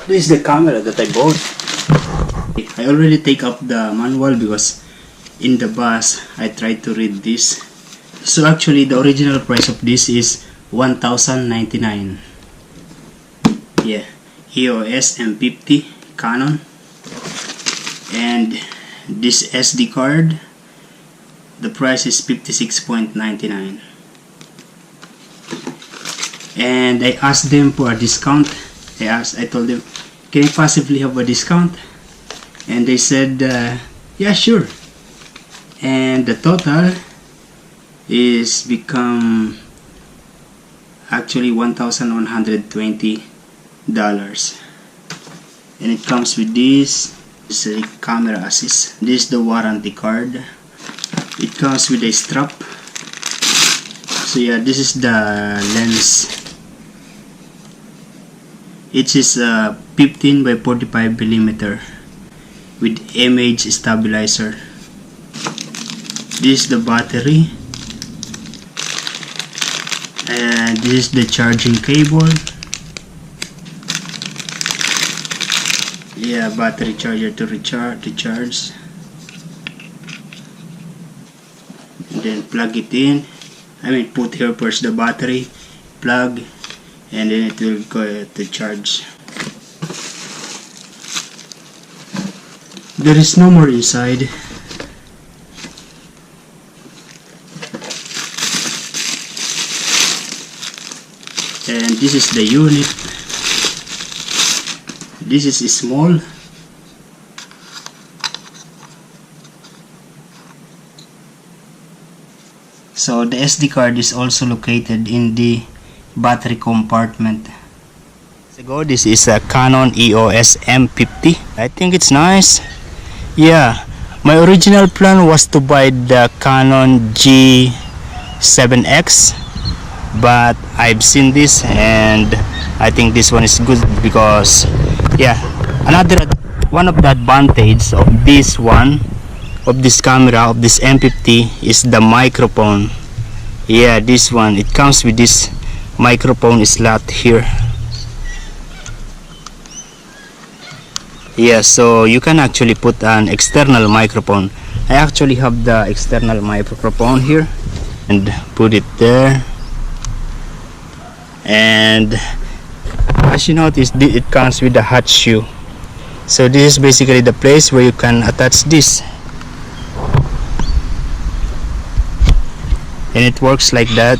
This is the camera that I bought. I already take up the manual because in the bus I tried to read this. So actually the original price of this is $1,099. Yeah, EOS M50 Canon. And this SD card, the price is $56.99. And I asked them for a discount. I told them, can you possibly have a discount? And they said, yeah, sure. And the total is become actually $1,120. And it comes with this. This is a camera assist. This is the warranty card. It comes with a strap. So yeah, this is the lens. It is 15 by 45 millimeter with image stabilizer. This is the battery, and this is the charging cable. Yeah, battery charger to recharge. And then plug it in. Put here first the battery, plug, and then it will go to charge. There is no more inside. And this is the unit. This is small. So the SD card is also located in the battery compartment. This is a Canon EOS M50. I think it's nice. Yeah, my original plan was to buy the Canon G7X, but I've seen this and I think this one is good because, yeah, one of the advantages of this one, of this camera, of this M50, is the microphone. Yeah, this one, it comes with this microphone slot here. Yeah, so you can actually put an external microphone. I actually have the external microphone here and put it there. And as you notice, it comes with the hot shoe. So this is basically the place where you can attach this, and it works like that.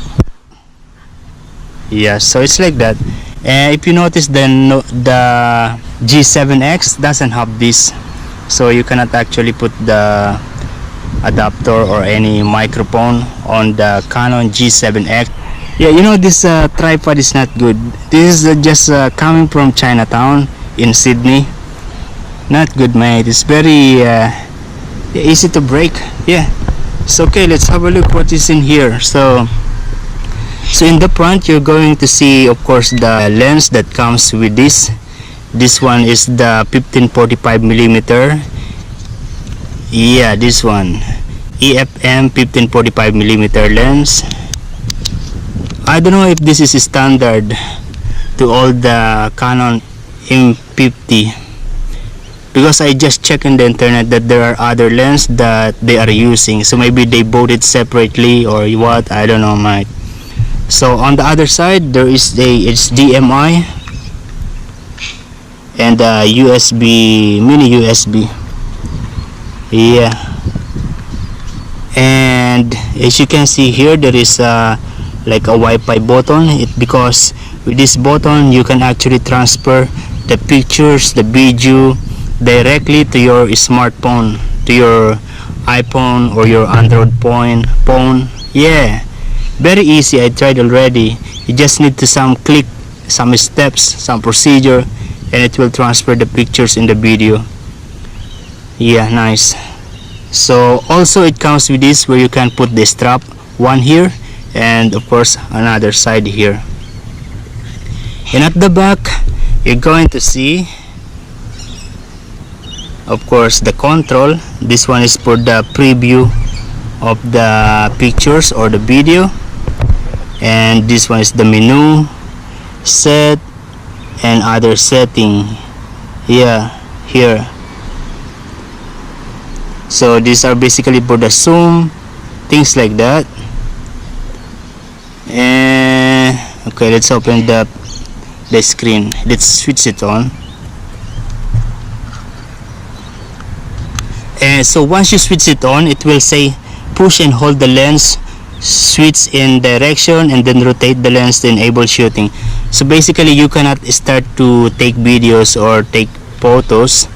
Yeah, so it's like that. And if you notice, then the G7X doesn't have this, so you cannot actually put the adapter or any microphone on the Canon G7X. Yeah, you know, this tripod is not good. This is just coming from Chinatown in Sydney. Not good, mate. It's very easy to break. Yeah. So okay, let's have a look what is in here. So in the front, you're going to see, of course, the lens that comes with this. This one is the 15-45 millimeter. Yeah, this one, EFM 15-45 millimeter lens. I don't know if this is standard to all the Canon M50, because I just checked in the internet that there are other lenses that they are using, so maybe they bought it separately or what, I don't know, mate. So on the other side, there is a HDMI and a USB, mini USB. Yeah, and as you can see here, there is like a Wi-Fi button. Because with this button you can actually transfer the pictures, the video directly to your smartphone, to your iPhone or your Android phone. Yeah, very easy. I tried already. You just need to some steps, some procedure, and it will transfer the pictures in the video. Yeah, nice. So also it comes with this where you can put the strap, one here and of course another side here. And at the back you're going to see, of course, the control. This one is for the preview of the pictures or the video, and this one is the menu, set, and other setting. Yeah, here. So these are basically for the zoom, things like that. And okay, let's open the screen. Let's switch it on. And so once you switch it on, it will say push and hold the lens, switch in direction, and then rotate the lens to enable shooting. So basically you cannot start to take videos or take photos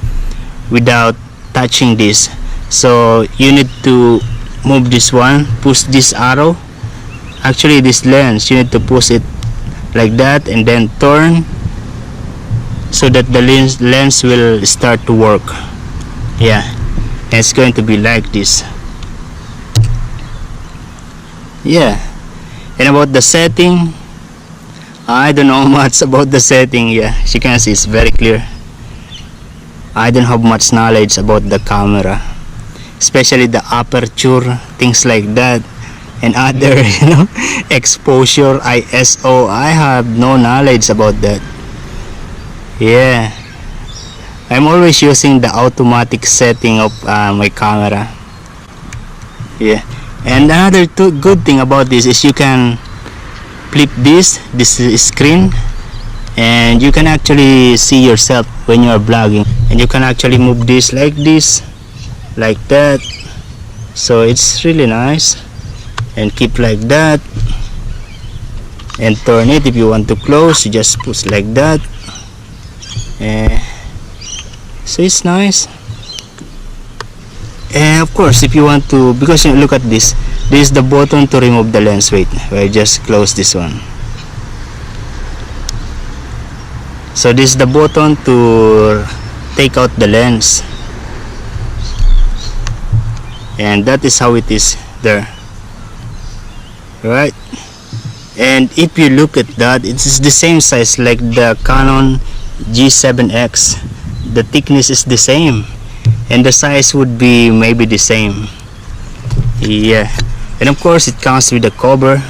without touching this. So you need to move this one, push this arrow, actually this lens, you need to push it like that and then turn so that the lens will start to work. Yeah, and it's going to be like this. Yeah, and about the setting, I don't know much about the setting. Yeah, as you can see, it's very clear. I don't have much knowledge about the camera, especially the aperture, things like that, and other exposure, ISO. I have no knowledge about that. Yeah, I'm always using the automatic setting of my camera. Yeah, and another good thing about this is you can flip this screen, and you can actually see yourself when you are vlogging, and you can actually move this like this, like that. So it's really nice, and keep like that, and turn it if you want to close. You just push like that, and so it's nice. And of course, if you want to, because you look at this is the button to remove the lens. Wait, I just close this one. So this is the button to take out the lens, and that is how it is there, right? And if you look at that, it is the same size like the Canon G7X. The thickness is the same, and the size would be maybe the same. Yeah, and of course it comes with the cover,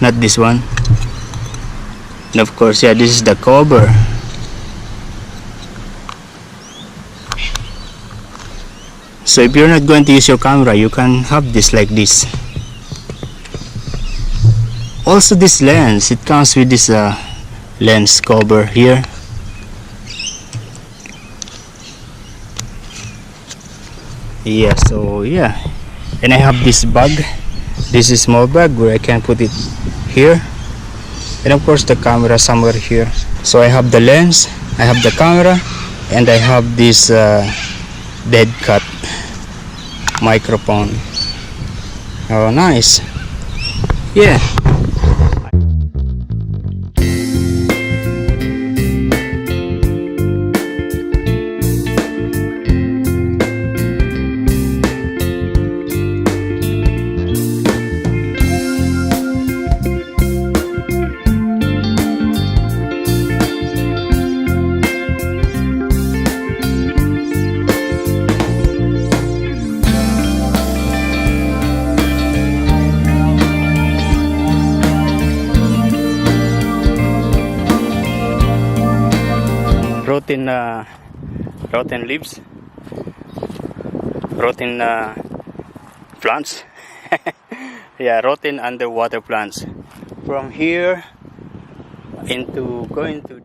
not this one. And of course, yeah, this is the cover. So if you're not going to use your camera, you can have this like this. Also this lens, it comes with this lens cover here. Yeah, so yeah, and I have this bag. This is small bag where I can put it here, and of course the camera somewhere here. So I have the lens, I have the camera, and I have this dead cut microphone. Oh, nice. Yeah. Rotten leaves, rotten plants. Yeah, rotten underwater plants. From here into going to